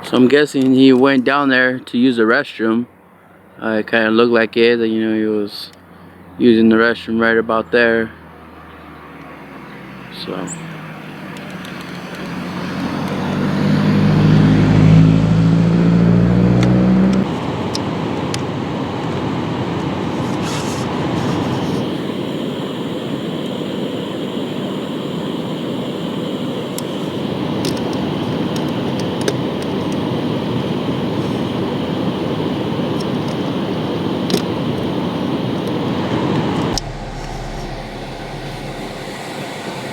So I'm guessing he went down there to use the restroom. It kind of looked like it, that, you know, he was using the restroom right about there. So.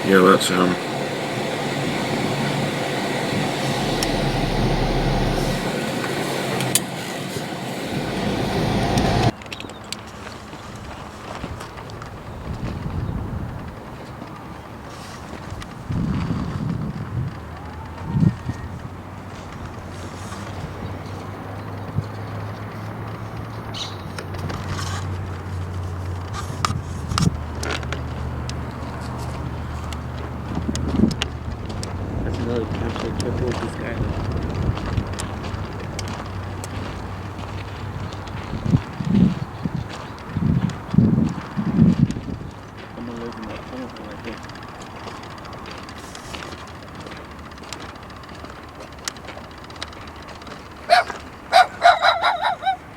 Yeah, that's him. That's another careful with this guy. Someone lives in that tunnel right here.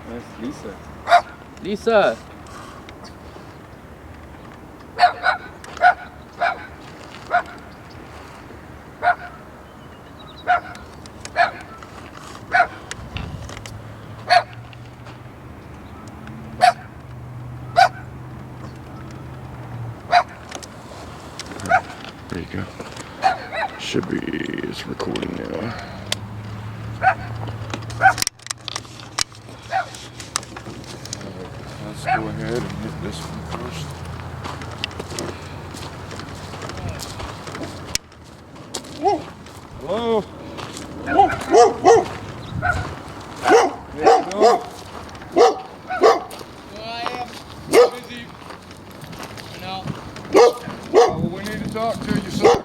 That's Lisa. Lisa! There you go. Should be, it's recording now. Let's go ahead and hit this one first. Hello? There you go. I am busy. Well, we need to talk to you, sir.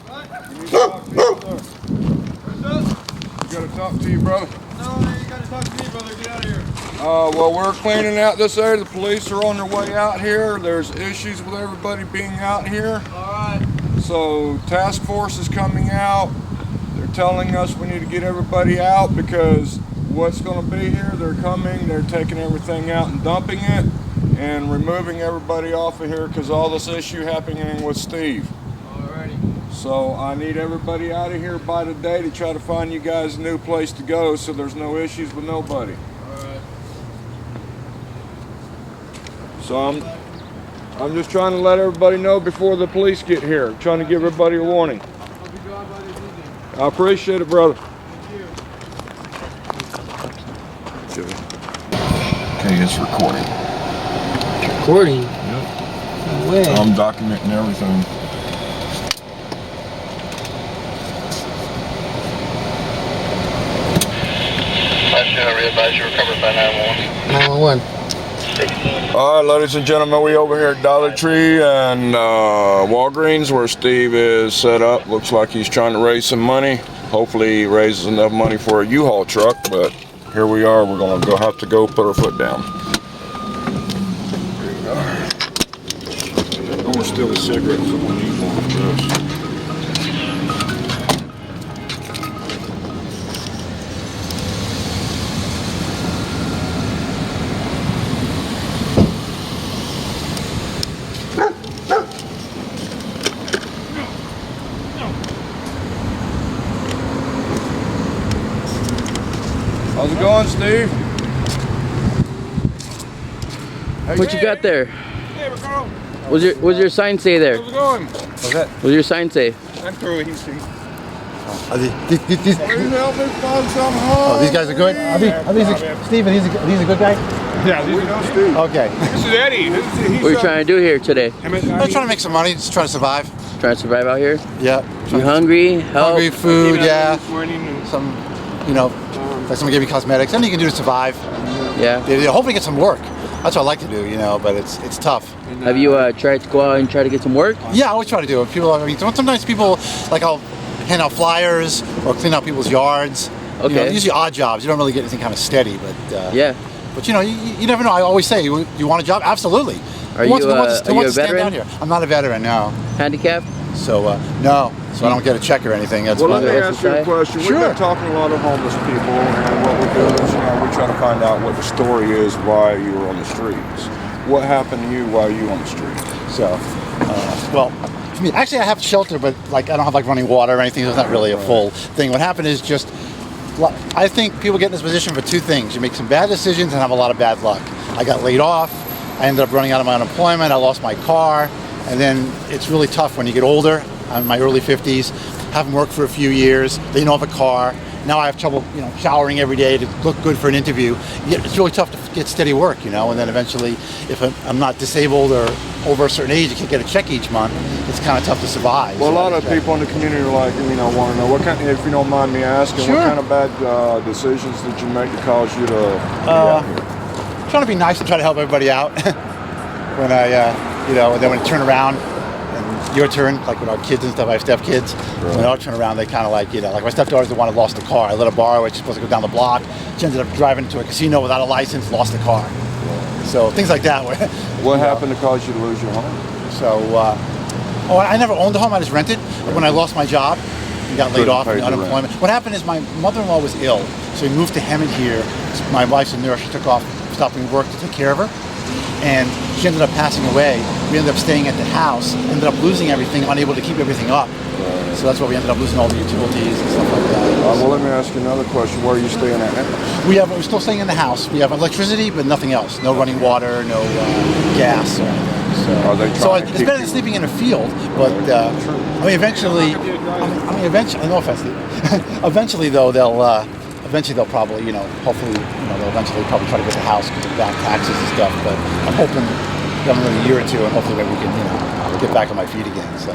What? We need to talk to you, sir. What's up? We gotta talk to you, brother. No, you gotta talk to me, brother. Get out of here. Well, we're cleaning out this area. The police are on their way out here. There's issues with everybody being out here. Alright. So, task force is coming out. They're telling us we need to get everybody out because what's going to be here, they're coming, they're taking everything out and dumping it and removing everybody off of here because all this issue happening with Steve. Alrighty. So I need everybody out of here by today to try to find you guys a new place to go so there's no issues with nobody. Alright. So I'm just trying to let everybody know before the police get here. Trying to give everybody a warning. I'll be gone by this evening. I appreciate it, brother. Thank you. Okay, it's recording. Recording? Yep. No way. I'm documenting everything. I realize you recovered by 911. 911. All right, ladies and gentlemen, we over here at Dollar Tree and Walgreens where Steve is set up. Looks like he's trying to raise some money. Hopefully he raises enough money for a U-Haul truck, but here we are. We're gonna have to go put our foot down. There you go. I'm gonna steal a cigarette, so I'm gonna use one of this. How's it going, Steve? What you got there? Hey, Ricardo. What's your sign say there? How's it going? What's that? What's your sign say? I'm through easy. These, Please help me find some home. these guys are good? Steven, he's a good guy? Yeah, We know Steve. Okay. this is Eddie. What are you trying to do here today? I'm trying to make some money, just trying to survive. Trying to survive out here? Yeah. You hungry? Help? Hungry, food, yeah. This morning and Some, you know, like someone gave me cosmetics. Anything you can do to survive. Yeah. Hopefully get some work. That's what I like to do, you know, but it's tough. Have you tried to go out and try to get some work? Yeah, I always try to do it. People, I mean, sometimes people, like I'll hand out flyers or clean out people's yards. Okay. You know, usually odd jobs. You don't really get anything kind of steady, but Yeah. But you know, you never know. I always say, you want a job? Absolutely. Are Who wants you to a stand veteran? down here? I'm not a veteran, no. Handicap? So no, so I don't get a check or anything. That's Well, one let me of ask you a question. Sure. We've been talking to a lot of homeless people, and what we do is, we try to find out what the story is why you were on the streets. What happened to you while you were on the street? So, well, for me, actually, I have shelter, but like I don't have like running water or anything. So it's not really a full thing. What happened is just, I think people get in this position for two things: you make some bad decisions and have a lot of bad luck. I got laid off. I ended up running out of my unemployment. I lost my car, and then it's really tough when you get older. I'm in my early 50s, haven't worked for a few years. Then you don't have a car. Now I have trouble, you know, showering every day to look good for an interview. It's really tough to get steady work, you know. And then eventually, if I'm not disabled or over a certain age, you can't get a check each month. It's kind of tough to survive. Well, a So lot of people in the community are like, want to know what kind. If you don't mind me asking, Sure. what kind of bad decisions did you make to cause you to be out here? Trying to be nice and try to help everybody out. When I, you know, and then when I turn around and your turn, like with our kids and stuff, I have step kids. Right. When I turn around, they kind of like, you know, like my stepdaughter's the one that lost the car. I let her borrow it. She's supposed to go down the block. She ended up driving to a casino without a license, lost the car. So things like that. What happened to cause you to lose your home? So, I never owned a home. I just rented. But when I lost my job and got laid Couldn't off pay from the rent. unemployment, what happened is my mother-in-law was ill. So we moved to Hammond here. My wife's a nurse. She took off, stopping work to take care of her. And she ended up passing away. We ended up staying at the house, ended up losing everything, unable to keep everything up. So that's why we ended up losing all the utilities and stuff like that. Well, let me ask you another question. Where are you staying at now? We're still staying in the house. We have electricity, but nothing else. No running water, no gas or anything. So, Are they trying to it's keep better you- than sleeping in a field. But I mean, eventually, no offense, eventually though they'll probably, you know, hopefully, you know, they'll eventually probably try to get the house because of back taxes and stuff. But I'm hoping another year or two, and hopefully maybe we can, you know, get back on my feet again. So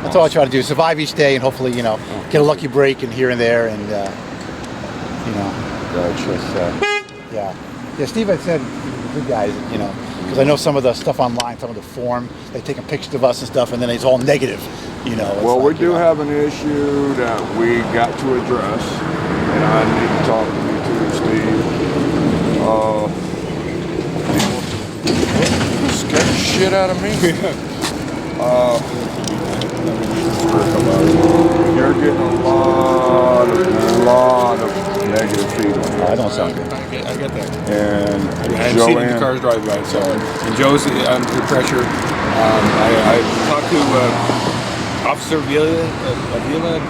that's all I try to do: survive each day, and hopefully, you know, get a lucky break and here and there, and you know, Gotcha. yeah. Steve had said good guys, you know, because I know some of the stuff online, some of the forum, they take a picture of us and stuff, and then it's all negative, you know. It's Well, we like, you do know, have an issue that we got to address, and I need to talk to you too, Steve. Scared the shit out of me. You're getting a lot of negative feedback. I don't sound good. I get that. And I'm seeing the Joanne, cars drive by, so and Joe's under pressure. I talked to Officer Vila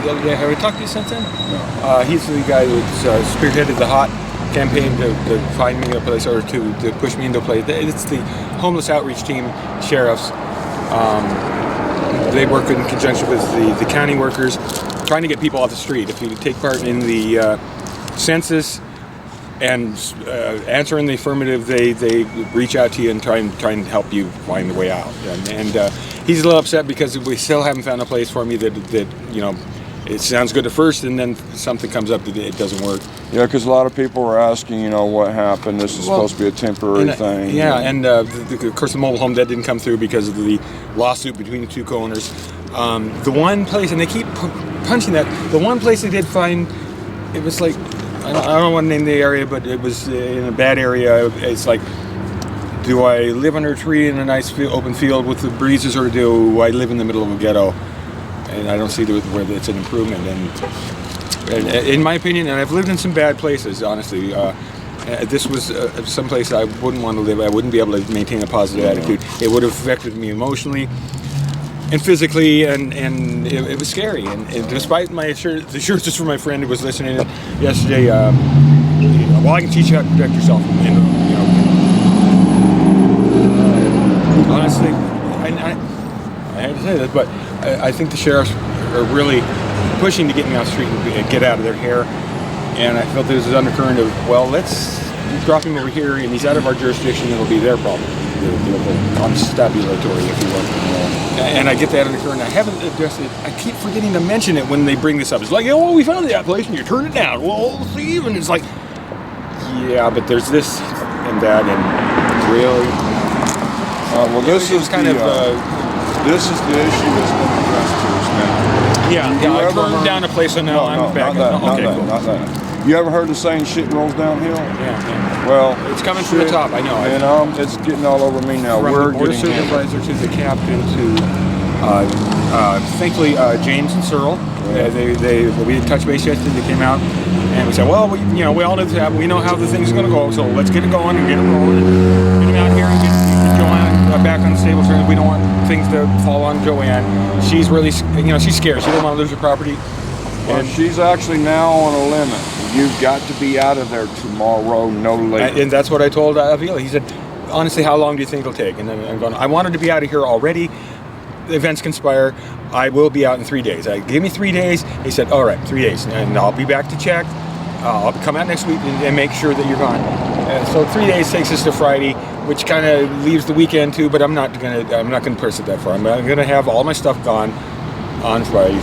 the other day. Have we talked to you since then? No. He's the guy that spearheaded the hot campaign to find me a place or to push me into a place. It's the homeless outreach team, sheriffs. They work in conjunction with the county workers, trying to get people off the street. If you take part in the census and answer in the affirmative, they reach out to you and try and help you find the way out. And he's a little upset because we still haven't found a place for me that it sounds good at first, and then something comes up that it doesn't work. Yeah, because a lot of people were asking, what happened. This is supposed to be a temporary thing. Yeah, and of course the mobile home, that didn't come through because of the lawsuit between the two co-owners. The one place, and they keep punching that, the one place they did find, it was like, I don't want to name the area, but it was in a bad area. It's like, do I live under a tree in a nice open field with the breezes, or do I live in the middle of a ghetto? And I don't see where it's an improvement. And in my opinion, and I've lived in some bad places, honestly, this was some place I wouldn't want to live. I wouldn't be able to maintain a positive attitude. It would have affected me emotionally and physically, and it was scary. And despite the assurances from my friend who was listening yesterday, well, I can teach you how to protect yourself. Honestly, I hate to say this, but I think the sheriffs are really pushing to get me off the street and get out of their hair. And I felt there was an undercurrent of, well, let's drop him over here, and he's out of our jurisdiction. It'll be their problem, the constabulatory, if you will. And I get that undercurrent. I haven't addressed it. I keep forgetting to mention it when they bring this up. It's like, well, we found that place, and you turn it down. Well, see, and it's like, yeah, but there's this and that, and really. Well, this is kind of. This is the issue that's been addressed to us now. Yeah, I burned down a place, and now I'm back. Not that. You ever heard the saying, shit rolls downhill? Yeah. Well, it's coming from the top, I know. And it's getting all over me now. From We're the board getting supervisor to the captain to, thankfully, James and Searle. We touched base yesterday. They came out, and we said, well, we all know that. We know how the thing's going to go, so let's get it going and get it rolling. Get them out here and get Joanne back on stable terms. We don't want things to fall on Joanne. She's really, she's scared. She doesn't want to lose her property. And she's actually now on a limit. You've got to be out of there tomorrow, no later. And that's what I told Avila. He said, honestly, how long do you think it'll take? And then I'm going, I wanted to be out of here already. The events conspire. I will be out in 3 days. Give me 3 days. He said, all right, 3 days. And I'll be back to check. I'll come out next week and make sure that you're gone. So 3 days takes us to Friday, which kind of leaves the weekend too. But I'm not gonna push it that far. I'm gonna have all my stuff gone on Friday.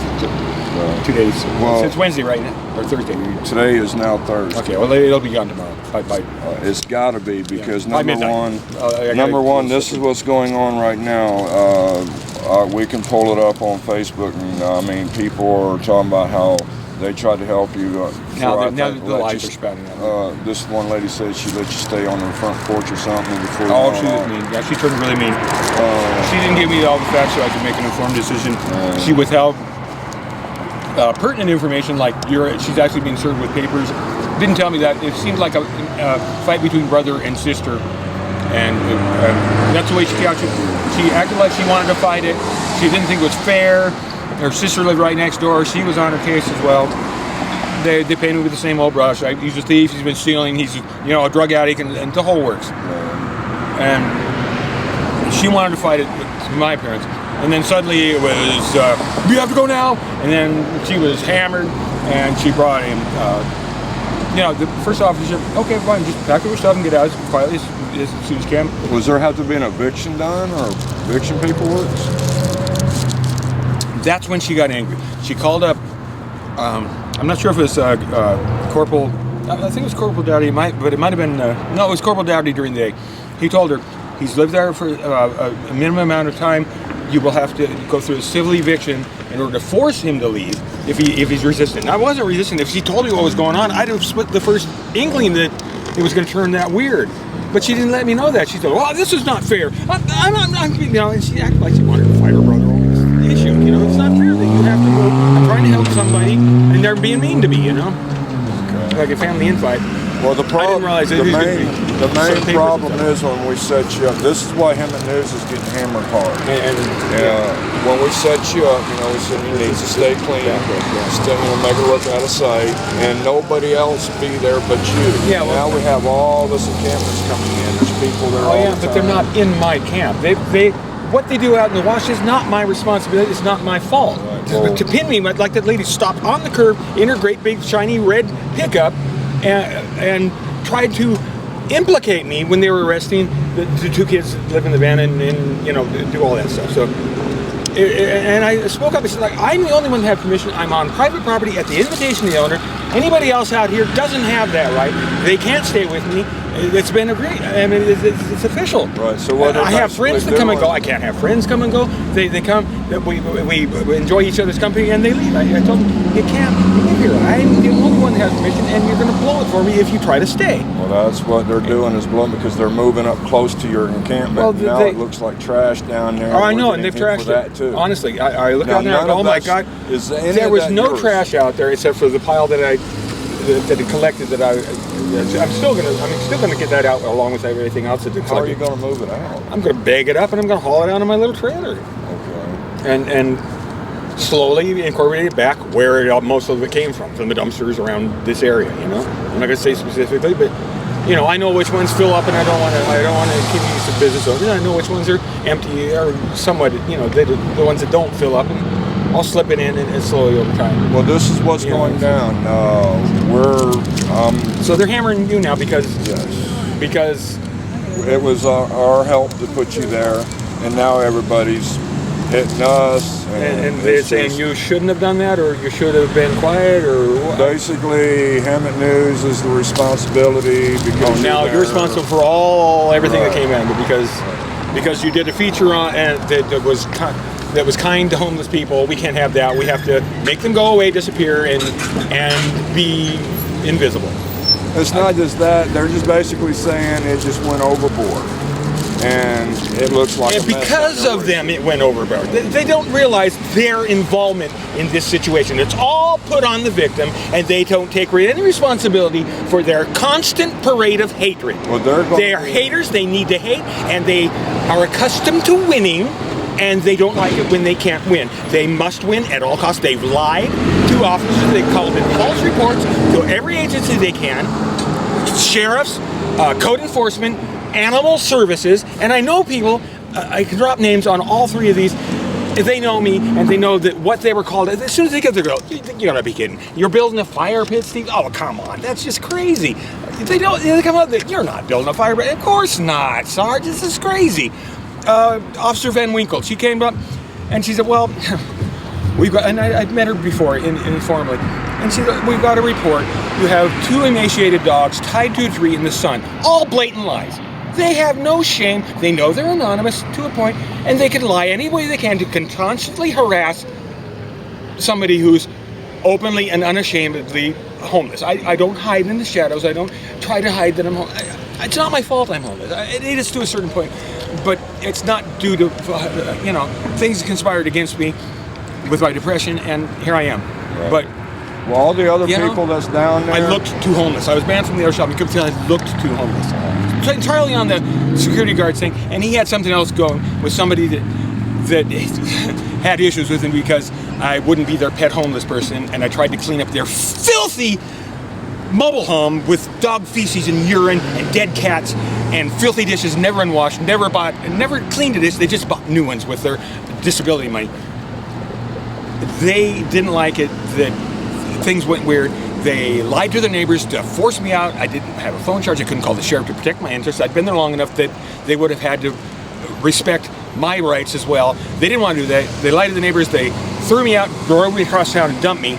2 days. Well, it's Wednesday right now, or Thursday. Today is now Thursday. Okay, well it'll be gone tomorrow. It's got to be, because yeah. number one, this is what's going on right now. We can pull it up on Facebook, and people are talking about how they tried to help you. Now the lights are spouting out. This one lady said she let you stay on her front porch or something before. Oh, she was mean. Yeah, she turned really mean. She didn't give me all the facts so I could make an informed decision. She withheld pertinent information, like she's actually being served with papers. Didn't tell me that. It seemed like a fight between brother and sister, and that's the way she acted. She acted like she wanted to fight it. She didn't think it was fair. Her sister lived right next door. She was on her case as well. They painted me with the same old brush. He's a thief. He's been stealing. He's a drug addict, and the whole works. And she wanted to fight it with my parents. And then suddenly it was, we have to go now. And then she was hammered, and she brought him. The first officer said, okay, fine, just pack up your stuff and get out as quietly as soon as you can. Was there have to be an eviction done, or eviction paperwork? That's when she got angry. She called up, I'm not sure if it was Corporal, I think it was Corporal Dowdy, but it might have been, no, it was Corporal Dowdy during the day. He told her, he's lived there for a minimum amount of time. You will have to go through a civil eviction in order to force him to leave if he's resistant. Now, I wasn't resistant. If she told me what was going on, I'd have split the first inkling that it was going to turn that weird. But she didn't let me know that. She said, well, this is not fair. I'm and she acted like she wanted to fight her brother over this issue. It's not fair that you have to go. I'm trying to help somebody, and they're being mean to me, Like a family infight. Well, the I didn't problem, realize the it was main, gonna be the some main papers problem and stuff. is when we set you up. This is why him and News is getting hammered hard. And When we set you up, we said you need to stay clean, stay, make it look out of sight, and nobody else be there but you. Yeah, well, now we have all this encampments coming in. There's people there all the time. but they're not in my camp. They what they do out in the wash is not my responsibility. It's not my fault. Well, to pin me, like that lady stopped on the curb in her great big shiny red pickup and tried to implicate me when they were arresting the two kids that live in the van and do all that stuff. So. And I spoke up and said, like, I'm the only one that had permission. I'm on private property at the invitation of the owner. Anybody else out here doesn't have that right. They can't stay with me. It's been agreed. I mean, it's official. Right. So what I have friends that come and go. I can't have friends come and go. They come. We enjoy each other's company and they leave. I told them, you can't live here. I'm the only one that has permission, and you're going to blow it for me if you try to stay. Well, that's what they're doing is blowing because they're moving up close to your encampment. Well, now it looks like trash down there. Oh, I know, and they've trashed that it. too. Honestly, I look Now, out there and go, oh my God. There was no trash out there except for the pile that I collected. That I'm still gonna get that out along with everything else that I collected. How are you going to move it out? I'm gonna bag it up and I'm gonna haul it out on my little trailer. Okay. And slowly incorporate it back where most of it came from the dumpsters around this area. I'm not gonna say specifically, but. I know which ones fill up, and I don't want to give you some business over. I know which ones are empty or somewhat, the ones that don't fill up, and I'll slip it in and slowly over time. Well, this is what's going down. So they're hammering you now because it was our help to put you there, and now everybody's hitting us. And they're saying you shouldn't have done that, or you should have been quiet, or what? Basically, Hammett News is the responsibility because you're responsible for everything that came in, but because you did a feature on and that was kind to homeless people. We can't have that. We have to make them go away, disappear, and be invisible. It's not just that. They're just basically saying it just went overboard. And it looks like and because of them it went overboard. They don't realize their involvement in this situation. It's all put on the victim, and they don't take any responsibility for their constant parade of hatred. Well, they are haters. They need to hate, and they are accustomed to winning, and they don't like it when they can't win. They must win at all costs. They've lied to officers. They've called in false reports to every agency they can, sheriffs, code enforcement, animal services, and I know people, I can drop names on all three of these. If they know me and they know that what they were called, as soon as they get there, you gotta be kidding. You're building a fire pit, Steve? Oh, come on, that's just crazy. They come out, you're not building a fire pit. Of course not, Sarge, this is crazy. Officer Van Winkle, she came up and she said, well, we've got, and I'd met her before informally, and she said, we've got a report. You have 2 emaciated dogs tied to a tree in the sun. All blatant lies. They have no shame. They know they're anonymous to a point, and they can lie any way they can to constantly harass somebody who's openly and unashamedly homeless. I don't hide in the shadows. I don't try to hide that I'm homeless. It's not my fault I'm homeless. It is to a certain point, but it's not due to, things conspired against me with my depression, and here I am. Right. But well, all the other people that's down there. I looked too homeless. I was banned from the air shop. You could tell I looked too homeless. So entirely on the security guard thing, and he had something else going with somebody that had issues with him because I wouldn't be their pet homeless person, and I tried to clean up their filthy mobile home with dog feces and urine and dead cats and filthy dishes, never unwashed, never cleaned a dish. They just bought new ones with their disability money. They didn't like it that things went weird. They lied to their neighbors to force me out. I didn't have a phone charge. I couldn't call the sheriff to protect my interests. I'd been there long enough that they would have had to respect my rights as well. They didn't want to do that. They lied to the neighbors. They threw me out, drove me across town and dumped me.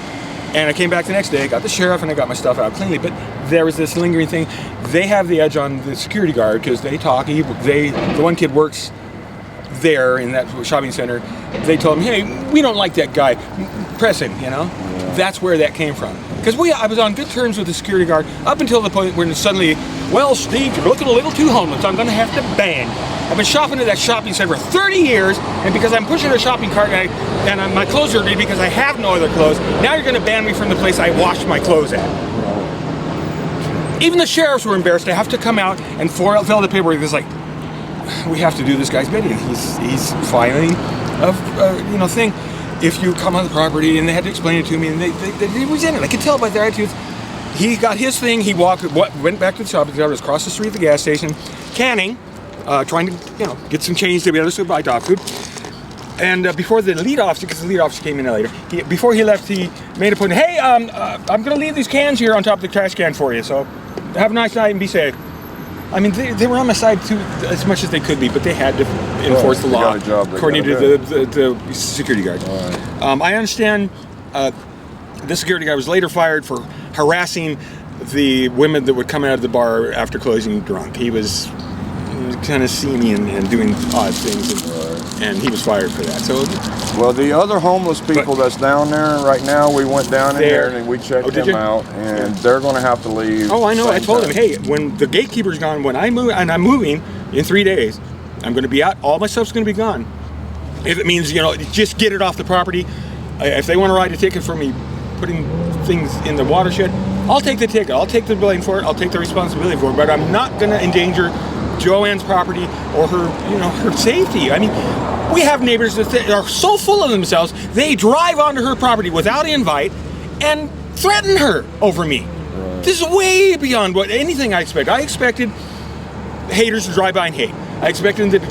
And I came back the next day, I got the sheriff, and I got my stuff out cleanly. But there was this lingering thing. They have the edge on the security guard because they talk. The one kid works there in that shopping center. They told him, hey, we don't like that guy. Press him, That's where that came from. Because I was on good terms with the security guard up until the point where suddenly, well, Steve, you're looking a little too homeless. I'm going to have to ban you. I've been shopping at that shopping center for 30 years, and because I'm pushing a shopping cart and my clothes are dirty because I have no other clothes, now you're going to ban me from the place I washed my clothes at. Even the sheriffs were embarrassed to have to come out and fill out the paperwork. It's like, we have to do this guy's bidding. He's filing a thing. If you come on the property, and they had to explain it to me, and they resent it. I could tell by their attitudes. He got his thing. He went back to the shop. He was across the street at the gas station, canning, trying to get some change together to buy dog food. And before the lead officer, because the lead officer came in later, before he left, he made a point. Hey, I'm going to leave these cans here on top of the trash can for you. So have a nice night and be safe. I mean, they were on my side too, as much as they could be, but they had to enforce the law, according to the security guard. Right. I understand the security guard was later fired for harassing the women that would come out of the bar after closing drunk. He was kind of seamy and doing odd things, and he was fired for that. So, well, the other homeless people that's down there right now, we went down in there and we checked them out, and they're going to have to leave. Oh, I know. I told him, hey, when the gatekeeper's gone, when I move, and I'm moving in 3 days, I'm going to be out. All my stuff's going to be gone. If it means, just get it off the property. If they want to write a ticket for me putting things in the watershed, I'll take the ticket. I'll take the blame for it. I'll take the responsibility for it. But I'm not going to endanger Joanne's property or her safety. I mean, we have neighbors that are so full of themselves, they drive onto her property without invite and threaten her over me. Right. This is way beyond anything I expected. I expected haters to drive by and hate. I expected them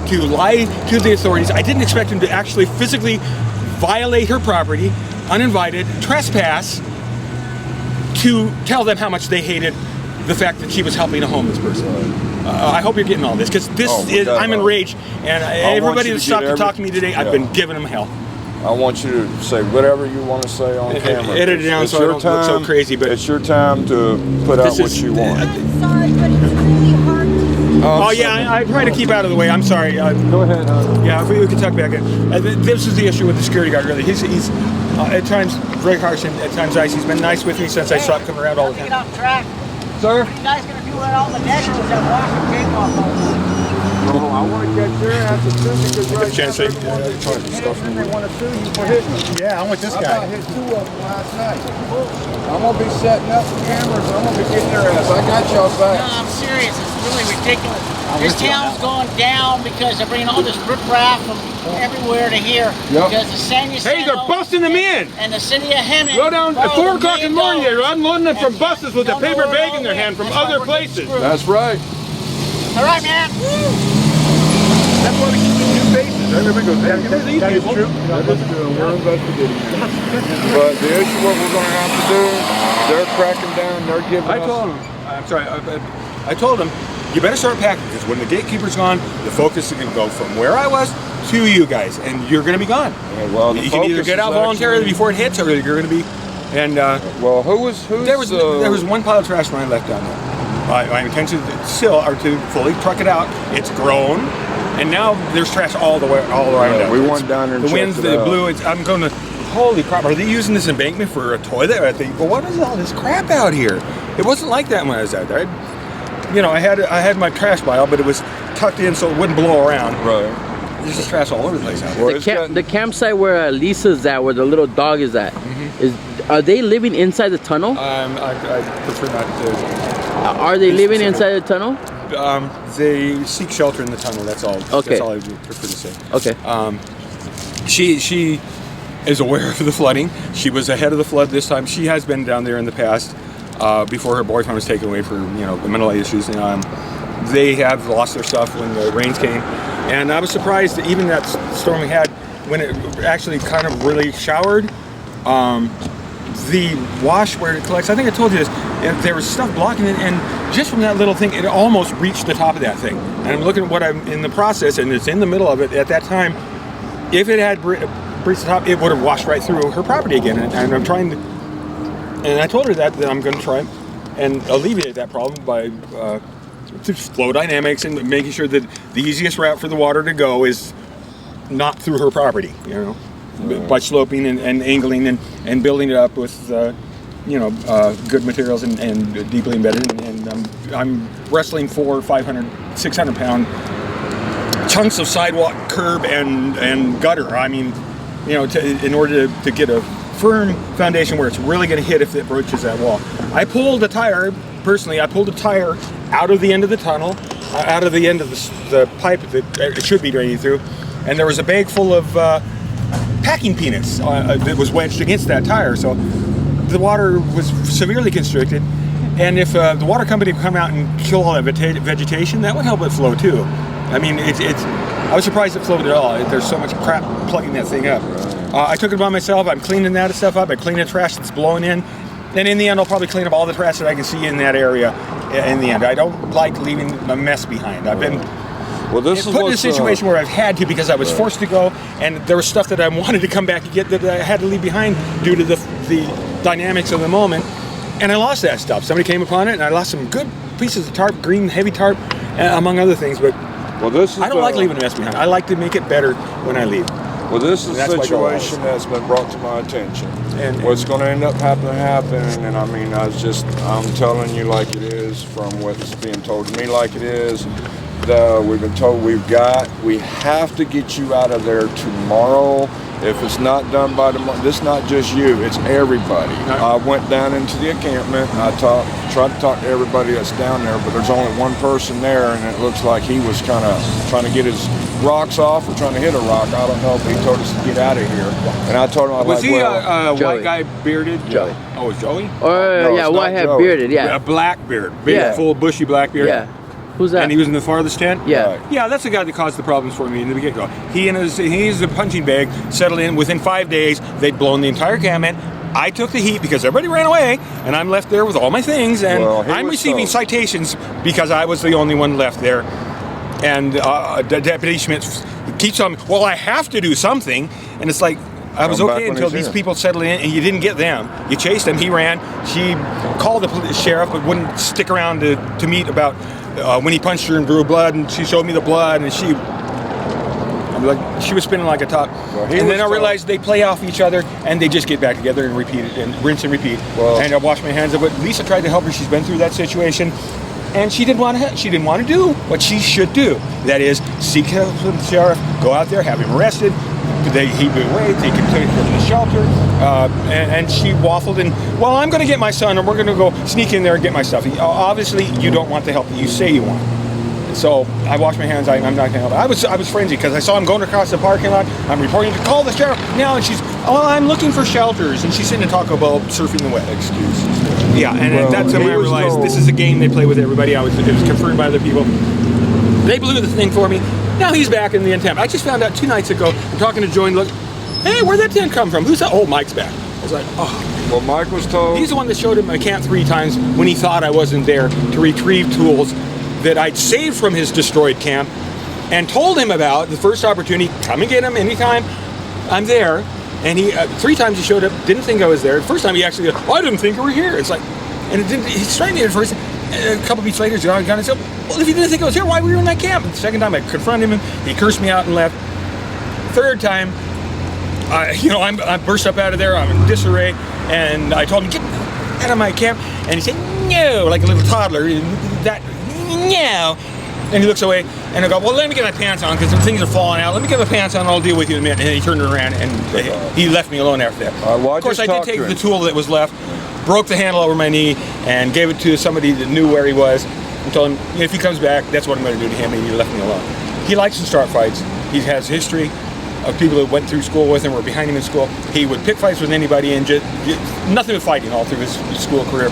to lie to the authorities. I didn't expect them to actually physically violate her property, uninvited, trespass, to tell them how much they hated the fact that she was helping a homeless person. I hope you're getting all this, because I'm enraged, and everybody that stopped to talk to me today, I've been giving them hell. I want you to say whatever you want to say on camera. Edit it down so I don't look so crazy, but it's your time to put out what you want. I'm sorry, but it's really hard to... Oh yeah, I try to keep out of the way. I'm sorry. Go ahead. Yeah, if we could tuck back in. This is the issue with the security guard, really. He's at times very harsh and at times nice. He's been nice with me since I stopped coming around all the time. Get off track. Sir? You guys gonna do what all the negatives that wash the cake off all the time. No, I want to get your ass to sue because right chance now they they want to sue you for hitting them. Yeah, I'm with this I guy. got hit 2 of them last night. I'm going to be setting up the cameras. I'm going to be getting their ass. I got y'all back. No, I'm serious. It's really ridiculous. This town's going down because they're bringing all this riprap from everywhere to here. Yep. Because the San Ysidro... Hey, they're busting them in! And the city of Hemet... Go down at 4 o'clock in the morning, they're unloading them from And buses with a don't know paper where bag all in their went. hand from That's why other we're getting places. screwed. That's right. All right, man. That's why we keep doing new faces. Everybody goes, yeah, get rid of these people. That is true. We're investigating. But the issue, what we're going to have to do, they're cracking down. They're giving I told him, I'm sorry, I told him, you better start packing, because when the gatekeeper's gone, the focus is going to go from where I was to you guys, and you're going to be gone. Yeah, well, you can either get out voluntarily before it hits, or you're going to be, and well, there was one pile of trash when I left down there. My intention to fully truck it out. It's grown, and now there's trash all the way around. Yeah, we went down there and the winds, checked it the out. blew. I'm going to. Holy crap! Are they using this embankment for a toilet? I think. Well, what is all this crap out here? It wasn't like that when I was out there. I had my trash pile, but it was tucked in so it wouldn't blow around. Right. There's just trash all over the place out there. The campsite where Lisa's at, where the little dog is at, are they living inside the tunnel? I prefer not to. Are they living inside the tunnel? They seek shelter in the tunnel. That's all. Okay. That's all I would prefer to say. Okay. She is aware of the flooding. She was ahead of the flood this time. She has been down there in the past before her boyfriend was taken away for the mental issues. They have lost their stuff when the rains came, and I was surprised that even that storm we had, when it actually kind of really showered, the wash where it collects, I think I told you this, there was stuff blocking it, and just from that little thing, it almost reached the top of that thing. And I'm looking at what I'm in the process, and it's in the middle of it at that time. If it had breached the top, it would have washed right through her property again. And I'm trying to, and I told her that I'm going to try and alleviate that problem by flow dynamics and making sure that the easiest route for the water to go is not through her property, by sloping and angling and building it up with good materials and deeply embedded. And I'm wrestling 400, 500, 600 pound chunks of sidewalk, curb, and gutter. I mean, in order to get a firm foundation where it's really going to hit if it broaches that wall. I pulled a tire personally, I pulled a tire out of the end of the tunnel, out of the end of the pipe that it should be draining through, and there was a bag full of packing peanuts that was wedged against that tire. So the water was severely constricted, and if the water company would come out and kill all that vegetation, that would help it flow too. I mean, I was surprised it flowed at all. There's so much crap plugging that thing up. I took it by myself. I'm cleaning that stuff up. I clean the trash that's blowing in. And in the end, I'll probably clean up all the trash that I can see in that area in the end. I don't like leaving a mess behind. I've been put in a situation where I've had to because I was forced to go, and there was stuff that I wanted to come back and get that I had to leave behind due to the dynamics of the moment. And I lost that stuff. Somebody came upon it, and I lost some good pieces of tarp, green, heavy tarp, among other things. But I don't like leaving a mess behind. I like to make it better when I leave. Well, this is a situation that's been brought to my attention. And what's going to end up happening, and I mean, I'm telling you like it is from what's being told to me like it is. We've been told we have to get you out of there tomorrow. If it's not done by tomorrow, this is not just you, it's everybody. I went down into the encampment, and I tried to talk to everybody that's down there, but there's only one person there, and it looks like he was kind of trying to get his rocks off or trying to hit a rock. I don't know, but he told us to get out of here. And I told him, was he a white guy bearded? Joey. Oh, it's Joey? Or yeah, white head bearded, yeah. A black beard, big, full, bushy black beard. Yeah. Who's that? And he was in the farthest tent? Yeah. Yeah, that's the guy that caused the problems for me in the get-go. He's a punching bag, settled in. Within 5 days, they'd blown the entire camp in. I took the heat because everybody ran away, and I'm left there with all my things, and I'm receiving citations because I was the only one left there. And Deputy Schmidt keeps on, well, I have to do something, and it's like, I was okay until these people settled in, and you didn't get them. You chased him, he ran. She called the sheriff, but wouldn't stick around to meet about when he punched her and drew blood, and she showed me the blood, and she was spinning like a top. And then I realized they play off each other, and they just get back together and repeat it, and rinse and repeat. And I wash my hands of it. Lisa tried to help her. She's been through that situation, and she didn't want to do what she should do. That is, seek help from the sheriff, go out there, have him arrested. He'd be away, they could take her to the shelter, and she waffled and, well, I'm going to get my son, and we're going to go sneak in there and get my stuff. Obviously, you don't want the help that you say you want. So I washed my hands. I'm not going to help. I was frenzied because I saw him going across the parking lot. I'm reporting to call the sheriff now, and she's, I'm looking for shelters, and she's sitting in Taco Bell surfing the web. Excuses. Yeah, and that's when I realized this is a game they play with everybody. It was confirmed by other people. They blew the thing for me. Now he's back in the tent. I just found out 2 nights ago. I'm talking to Joey. Look, hey, where'd that tent come from? Who's that? Oh, Mike's back. I was like, oh. Well, Mike was told. He's the one that showed him my camp 3 times when he thought I wasn't there to retrieve tools that I'd saved from his destroyed camp, and told him about the first opportunity. Come and get him anytime I'm there. And he 3 times he showed up. Didn't think I was there. The first time he actually goes, I didn't think you were here. It's like, and it didn't. He's trying to get it first. A couple weeks later, he's gone and said, well, if you didn't think I was here, why were you in that camp? And the second time I confronted him, he cursed me out and left. Third time, I burst up out of there, I'm in disarray, and I told him, get out of my camp, and he said, no, like a little toddler, no. And he looks away, and I go, well, let me get my pants on, because some things are falling out. Let me get my pants on, and I'll deal with you in a minute. And he turned around, and he left me alone after that. Of course, I did take the tool that was left, broke the handle over my knee, and gave it to somebody that knew where he was, and told him, if he comes back, that's what I'm going to do to him, and he left me alone. He likes to start fights. He has history of people that went through school with him, or behind him in school. He would pick fights with anybody, and just nothing but fighting all through his school career.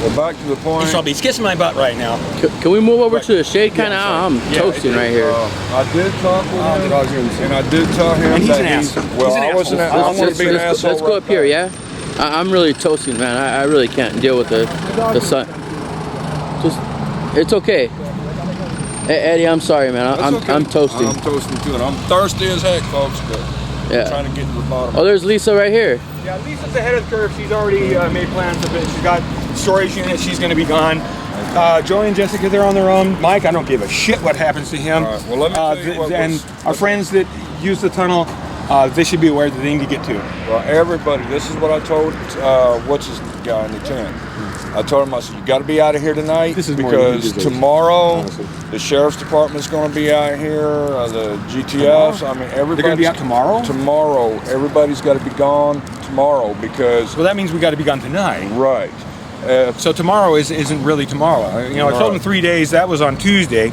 Well, back to the point. He's kissing my butt right now. Can we move over to the shade kind of? I'm toasting right here. I did talk with him, and I did tell him and he's that an asshole. Well, I wasn't. I don't want to be an asshole. Let's go up here, yeah? I'm really toasting, man. I really can't deal with the sun. It's okay. Hey, Eddie, I'm sorry, man. I'm toasting. I'm toasting too, and I'm thirsty as heck, folks. But I'm trying to get to the bottom. Oh, there's Lisa right here. Yeah, Lisa's ahead of the curve. She's already made plans of it. She's got storage units. She's going to be gone. Joey and Jessica, they're on their own. Mike, I don't give a shit what happens to him. All right. Well, let me tell you and our friends that use the tunnel, they should be aware that they need to get to. Well, everybody, this is what I told what's his guy in the tent. I told him, I said, you got to be out of here tonight because tomorrow the sheriff's department's going to be out here, the GTFs. I mean, everybody's going to be out tomorrow? Tomorrow. Everybody's got to be gone tomorrow because... Well, that means we got to be gone tonight. Right. So tomorrow isn't really tomorrow. You know, I told him 3 days. That was on Tuesday.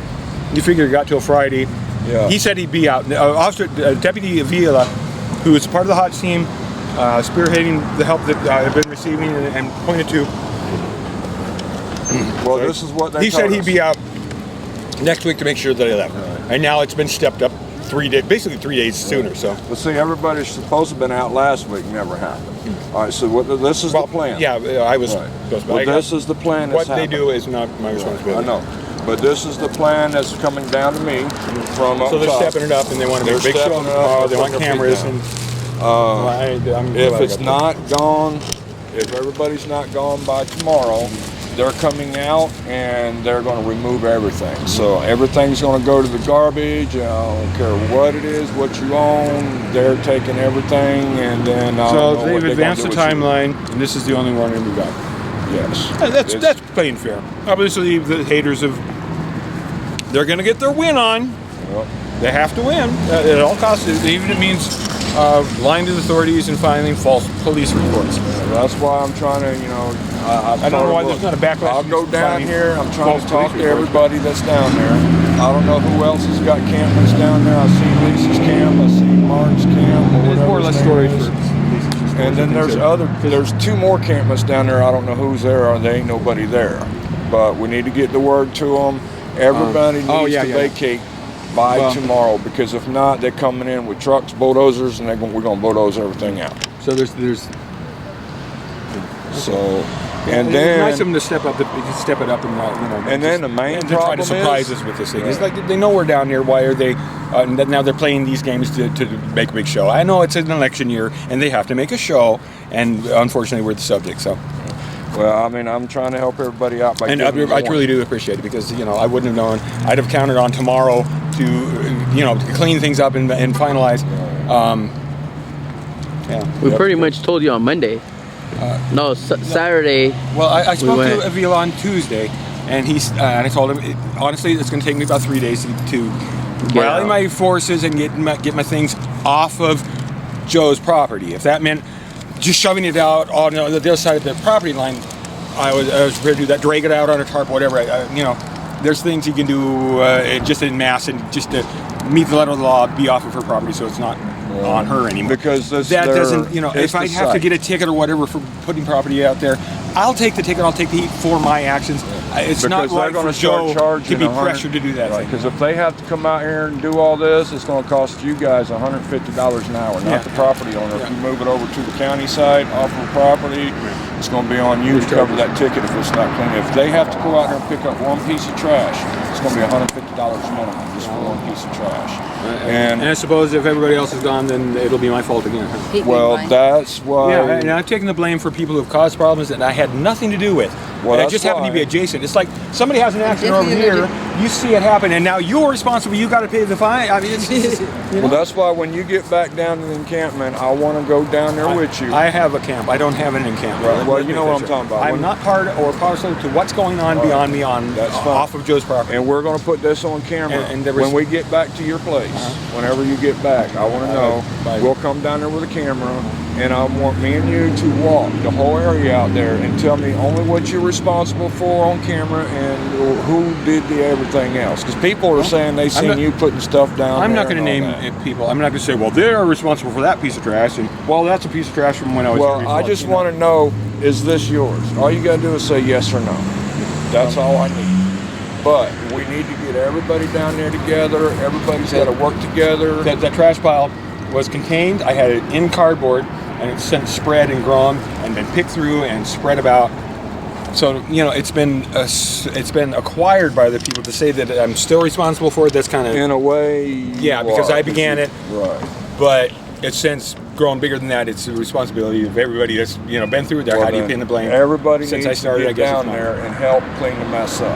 You figure it got till Friday. Yeah. He said he'd be out. Officer Deputy Avila, who is part of the hot team, spearheading the help that I've been receiving and pointed to. Well, this is what they He said told he'd us. be out next week to make sure that I left. And now it's been stepped up 3 days, basically 3 days sooner. So. But see, everybody's supposed to have been out last week, never happened. All right, so this is the plan. Yeah, I was Right. supposed to. Well, this is the plan that's What they happening. do is not my responsibility. I know. But this is the plan that's coming down to me from up So they're top. stepping it up, and they want to make a big They're show stepping it up, tomorrow. They they're want putting their cameras, feet and I'm If glad I it's got not gone, if everybody's not gone by tomorrow, they're coming out and they're going to remove everything. So everything's going to go to the garbage. I don't care what it is, what you own. They're taking everything, and then I So don't know they've what they're advanced the gonna do with you. timeline, and this is the only warning we got. Yes, That's plain fair. Obviously, the haters they're going to get their win on. Yep. They have to win at all costs, even if it means lying to the authorities and filing false police reports. That's why I'm trying to, I don't know why there's not a backlash. I'll go down filing here. I'm trying false to talk police to reports. everybody that's down there. I don't know who else has got cameras down there. I see Lisa's camp. I see Mark's camp. There's more or less stories. And then there's 2 more campers down there. I don't know who's there, or there ain't nobody there. But we need to get the word to them. Everybody needs to vacate by tomorrow, because if not, they're coming in with trucks, bulldozers, and we're going to bulldoze everything out. So there's So, and and it's nice of then them to step it up, and And then the main and to try to problem surprise is- us with this thing. It's like they know we're down here. Why are they? Now they're playing these games to make a big show. I know it's an election year, and they have to make a show, and unfortunately, we're the subject. So. well, I mean, I'm trying to help everybody out by And giving them I warning. really do appreciate it, because I wouldn't have known. I'd have counted on tomorrow to clean things up and finalize. We pretty much told you on Monday. No, Saturday. Well, I spoke went. to Avila on Tuesday, and and I told him honestly it's going to take me about 3 days to rally out. my forces and get my things off of Joe's property. If that meant just shoving it out on the other side of the property line, I was prepared to do that. Drag it out on a tarp, whatever. There's things you can do just in mass and just to meet the letter of the law, be off of her property, so it's not on her anymore. Because that doesn't, if I have to get a ticket or whatever for putting property out there, I'll take the ticket. I'll take the heat for my actions. It's not Because they're right gonna for Joe start charging to be 100 pressured to do that thing. Because if they have to come out here and do all this, it's going to cost you guys $150 an hour, not the property owner. If you move it over to the county side off of property, it's going to be on you to cover that ticket if it's not clean. If they have to go out here and pick up one piece of trash, it's going to be $150 minimum just for one piece of trash. And I suppose if everybody else is gone, then it'll be my fault again. Well, that's why. Yeah, and I'm taking the blame for people who've caused problems that I had nothing to do with. Well, I that's just happened to be why. adjacent. It's like somebody has an accident over here, you see it happen, and now you're responsible. You got to pay the fine. I mean, Well, that's why when you get back down to the encampment, I want to go down there with you. I have a camp. I don't have an encampment. Right. Well, you know what I'm talking about. I'm not part or parcel to what's going on beyond me That's fine. off of Joe's property. And we're going to put this on camera. And there was- when we get back to your place, whenever you get back, I want to know. Right. We'll come down there with a camera, and I want me and you to walk the whole area out there and tell me only what you're responsible for on camera and who did the everything else. Because people are saying they seen you putting stuff down I'm there not going to and all name that. people. I'm not going to say, well, they're responsible for that piece of trash, and well, that's a piece of trash from when I was. Well, here I before, just want to know, is this yours? All you got to do is say yes or no. That's all I need. But we need to get everybody down there together. Everybody's got to work together. That trash pile was contained. I had it in cardboard, and it's since spread and grown and been picked through and spread about. So it's been acquired by the people. To say that I'm still responsible for it, that's kind of In a way, yeah, because I began it. Right. But it's since grown bigger than that. It's the responsibility of everybody that's been through there. Well, How do you then pin the blame? Everybody Since needs I started, to I get guess down it's there and help clean the mess up.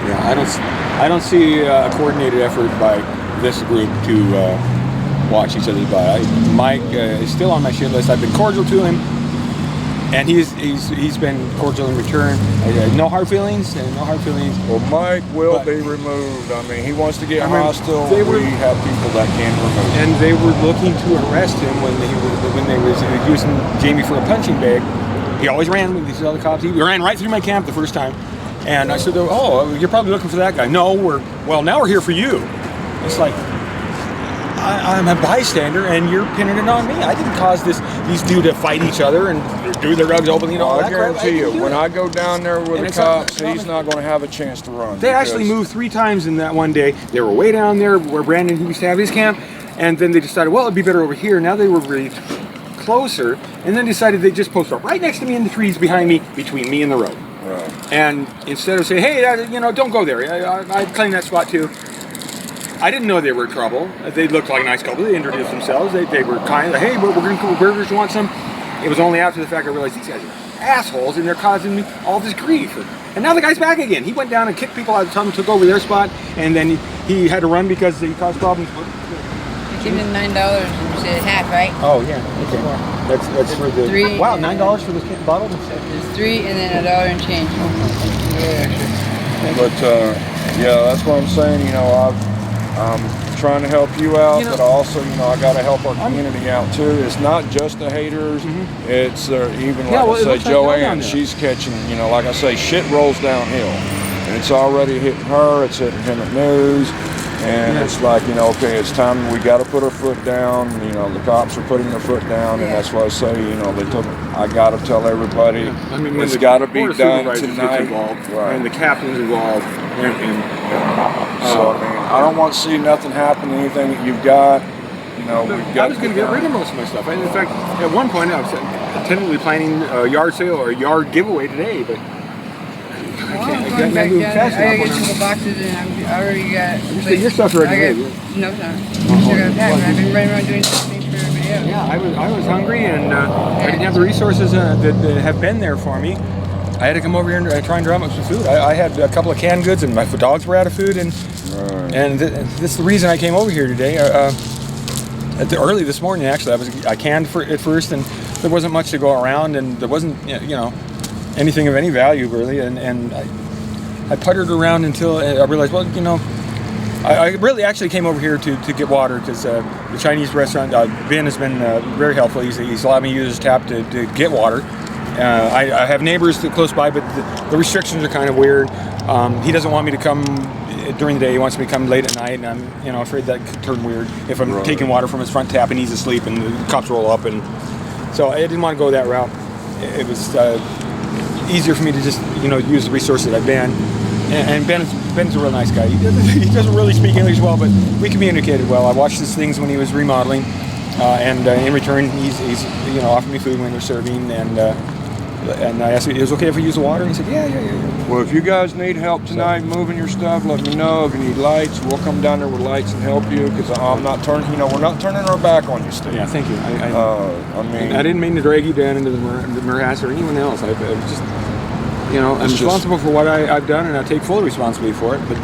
Yeah, I don't see a coordinated effort by this group to watch each other's butt. Mike is still on my shit list. I've been cordial to him, and he's been cordial in return. No hard feelings, and no hard feelings. Well, Mike will But- be removed. I mean, he wants to get I mean, hostile. they were- We have people that can remove him. And they were looking to arrest him when they was using Jamie for a punching bag. He always ran with these other cops. He ran right through my camp the first time. And I said, oh, you're probably looking for that guy. No, now we're here for you. It's like, I'm a bystander, and you're pinning it on me. I didn't cause these two to fight each other and do their rugs open. I guarantee you, when I go down there with the cops, he's not going to have a chance to run. They actually moved 3 times in that one day. They were way down there where Brandon used to have his camp, and then they decided, well, it'd be better over here. Now they were really closer, and then decided they'd just post up right next to me in the trees behind me, between me and the road. Right. And instead of saying, hey, don't go there. I claim that spot too. I didn't know they were in trouble. They looked like a nice couple. They introduced themselves. They were kind of, hey, we're going to cook burgers. You want some? It was only after the fact I realized these guys are assholes and they're causing me all this grief. And now the guy's back again. He went down and kicked people out of the tunnel, took over their spot, and then he had to run because he caused problems. Give him $9 and you said half, right? Oh, yeah. Okay. That's for the... Three. Wow, $9 for this bottle? There's 3 and then $1 and change. But, yeah, that's what I'm saying. I'm trying to help you out, but also, I got to help our community out too. It's not just the haters. It's even like I say, Joanne. She's catching. Like I say, shit rolls downhill, and it's already hitting her. It's hitting him at news, and it's like okay, it's time. We got to put our foot down. The cops are putting their foot down, and that's why I say, I got to tell everybody. It's got to be done tonight. Right. And the captain's involved. So I don't want to see nothing happen to anything that you've got. I was going to get rid of most of my stuff. In fact, at one point I was tentatively planning a yard sale or a yard giveaway today, but I can't. I'm going back down. I gotta get some boxes and I already got. Your stuff's already ready. No, it's not. Still got to pack. I've been running around doing something for everybody else. Yeah, I was hungry and I didn't have the resources that have been there for me. I had to come over here and try and drum up some food. I had a couple of canned goods, and my dogs were out of food, and this is the reason I came over here today. Early this morning, actually, I canned it first, and there wasn't much to go around, and there wasn't anything of any value really, and I puttered around until I realized, well, I really actually came over here to get water because the Chinese restaurant Ben has been very helpful. He's allowed me to use his tap to get water. I have neighbors close by, but the restrictions are kind of weird. He doesn't want me to come during the day. He wants me to come late at night, and I'm afraid that could turn weird if I'm taking water from his front tap and he's asleep and the cops roll up. And so I didn't want to go that route. It was easier for me to just use the resources that I've been. And Ben's a real nice guy. He doesn't really speak English well, but we communicated well. I watched his things when he was remodeling, and in return, he's offered me food when they're serving, and I asked him, it was okay if we use the water? And he said, yeah. Well, if you guys need help tonight moving your stuff, let me know. If you need lights, we'll come down there with lights and help you, because I'm not turning, we're not turning our back on you, Steve. Yeah, thank you. I didn't mean to drag you down into the morass or anyone else. I just, I'm responsible for what I've done, and I take full responsibility for it, but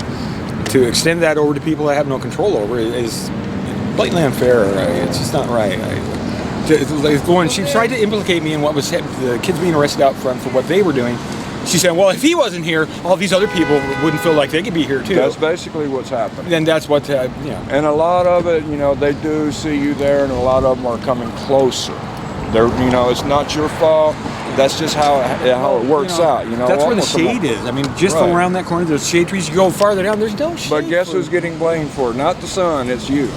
to extend that over to people I have no control over is blatantly unfair. It's just not right. She tried to implicate me in what was the kids being arrested out front for what they were doing. She said, well, if he wasn't here, all these other people wouldn't feel like they could be here too. That's basically what's happening. And that's what, And a lot of it, they do see you there, and a lot of them are coming closer. They're, it's not your fault. That's just how it works out. That's where the shade is. I mean, just around that corner, there's shade trees. You go farther down, there's no shade. But guess who's getting blamed for it? Not the sun, it's you.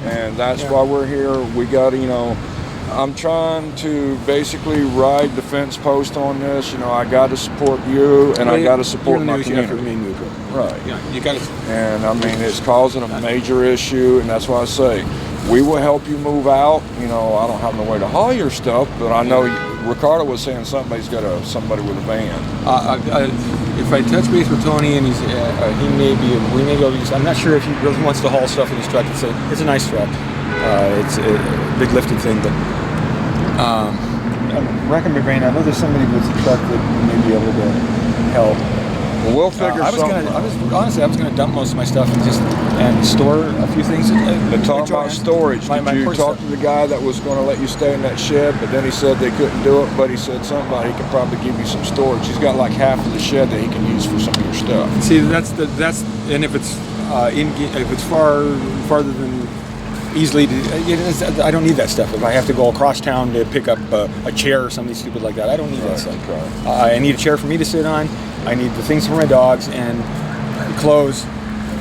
And that's why we're here. We got to, I'm trying to basically ride the fence post on this. I got to support you, and I got to support my community. You have to remain neutral. Right. Yeah, you got to. And it's causing a major issue, and that's why I say we will help you move out. I don't have no way to haul your stuff, but I know Ricardo was saying somebody with a van. If I touch base with Tony, and we may go. I'm not sure if he really wants to haul stuff in his truck. It's a nice truck. It's a big lifting thing, but I'm racking my brain. I know there's somebody with a truck that may be able to help. Well, we'll figure something out. Honestly, I was going to dump most of my stuff and store a few things. To talk about storage, did you talk to the guy that was going to let you stay in that shed, but then he said they couldn't do it, but he said something about he could probably give you some storage. He's got like half of the shed that he can use for some of your stuff. See, and if it's farther than easily. I don't need that stuff. If I have to go across town to pick up a chair or something stupid like that, I don't need that stuff. I need a chair for me to sit on. I need the things for my dogs and clothes.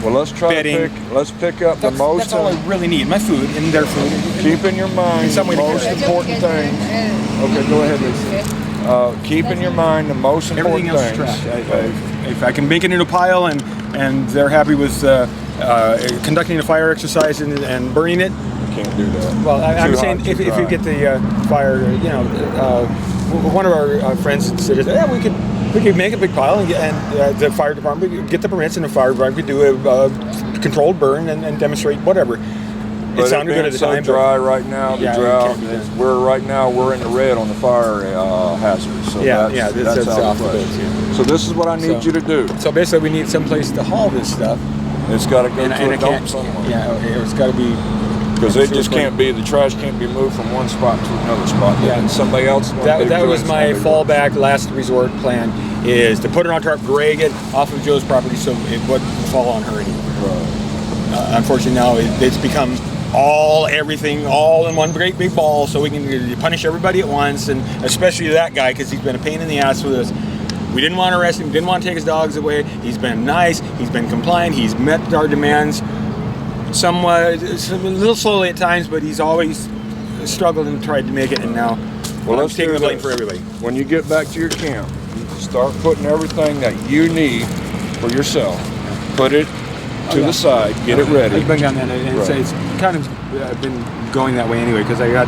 Well, let's try bedding. let's pick up the most. That's all I really need. My food and their food. Keep in your mind some way the to most carry it. important things. Okay, go ahead, Lisa. Keep in your mind the most important Everything else things. is trash. If I can make it into a pile and they're happy with conducting a fire exercise and burning it, You can't do that. well, I'm Too saying hot, if too you dry. get the fire, one of our friends suggested, yeah, we could make a big pile and the fire department would get the permits and the fire department could do a controlled burn and demonstrate whatever. But It sounded good at the so time. dry right now. The Yeah, it drought. can't be done. We're in the red on the fire hazard. So that's off out the of base. place. Yeah. So this is what I need So- you to do. So basically, we need some place to haul this stuff. It's got to go to I a dump can't. somewhere. Yeah, it's got to be. Because it So just it's can't be, the trash can't be moved from one spot to another spot. Yeah. And somebody else is gonna be That doing was my something. fallback, last resort plan, is to put it on tarp, drag it off of Joe's property so it wouldn't fall on her anymore. Unfortunately, now it's become everything all in one great big ball, so we can punish everybody at once, and especially that guy because he's been a pain in the ass with us. We didn't want to arrest him, didn't want to take his dogs away. He's been nice, he's been compliant, he's met our demands somewhat, a little slowly at times, but he's always struggled and tried to make it, and now I'm let's taking do the blame this. for everybody. When you get back to your camp, start putting everything that you need for yourself. Put it to the side, get it ready. I've been down that, and Right. it's kind of been going that way anyway, because I got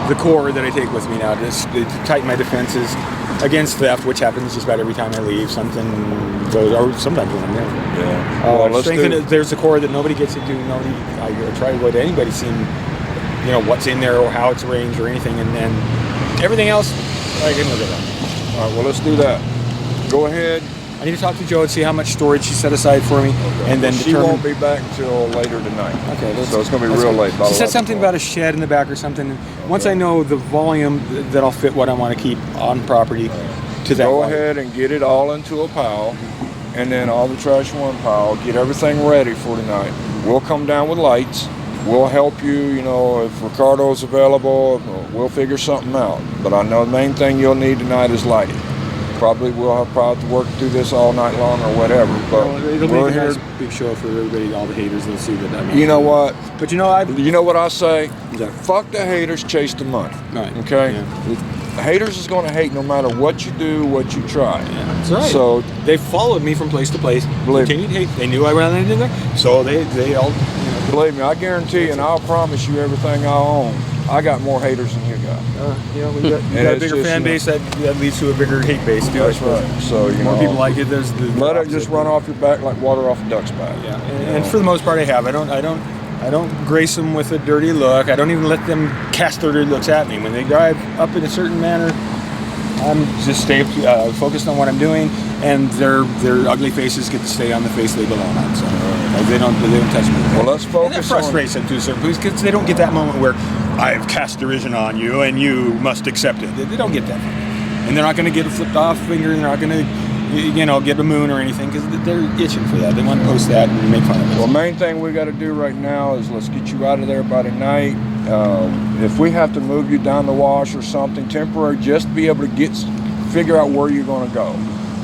the core that I take with me now to tighten my defenses against theft, which happens just about every time I leave. Something goes, or sometimes when I'm there. Yeah. Well, let's Strengthen do it. There's a core that nobody gets to do. I try to avoid anybody seeing, what's in there or how it's arranged or anything, and then everything else, I can look at that. All right, well, let's do that. Go ahead. I need to talk to Joe and see how much storage she set aside for me, and then she determine. won't be back until later tonight. Okay, so it's going to be that's real good. late. She said something about a shed in the back or something. And once I know the volume that'll fit what I want to keep on property, to that. Go volume. ahead and get it all into a pile, and then all the trash in one pile. Get everything ready for tonight. We'll come down with lights. We'll help you. If Ricardo's available, we'll figure something out. But I know the main thing you'll need tonight is lighting. We'll have to work through this all night long or whatever. But It'll we're make a here. nice big show for everybody, all the haters. They'll see that. You know what? But You know what I say? Fuck the haters, chase the money. Right. Okay? Yeah. The haters is going to hate no matter what you do, what you try. Yeah, that's right. So they followed me from place to place. Believe me. Continued hate. They knew I ran into there, so they all. believe me, I guarantee you, and I'll promise you everything I own, I got more haters than you got. We got And a it's bigger just, fan base that leads to a bigger hate base too. That's right. So More people like it. There's let it just run off your back like water off a duck's back. Yeah, and for the most part, I have. I don't grace them with a dirty look. I don't even let them cast their dirty looks at me. When they drive up in a certain manner, I'm just stay focused on what I'm doing, and their ugly faces get to stay on the face they belong on. So they don't touch me. Well, let's And focus that frustrates them to a certain point because they don't get that moment where I've cast derision on you and you must accept it. They don't get that, and they're not going to get a flipped off finger. They're not going to get a moon or anything because they're itching for that. They want to post that and make fun of it. Well, main thing we got to do right now is let's get you out of there by tonight. If we have to move you down the wash or something temporary, just to be able to figure out where you're going to go.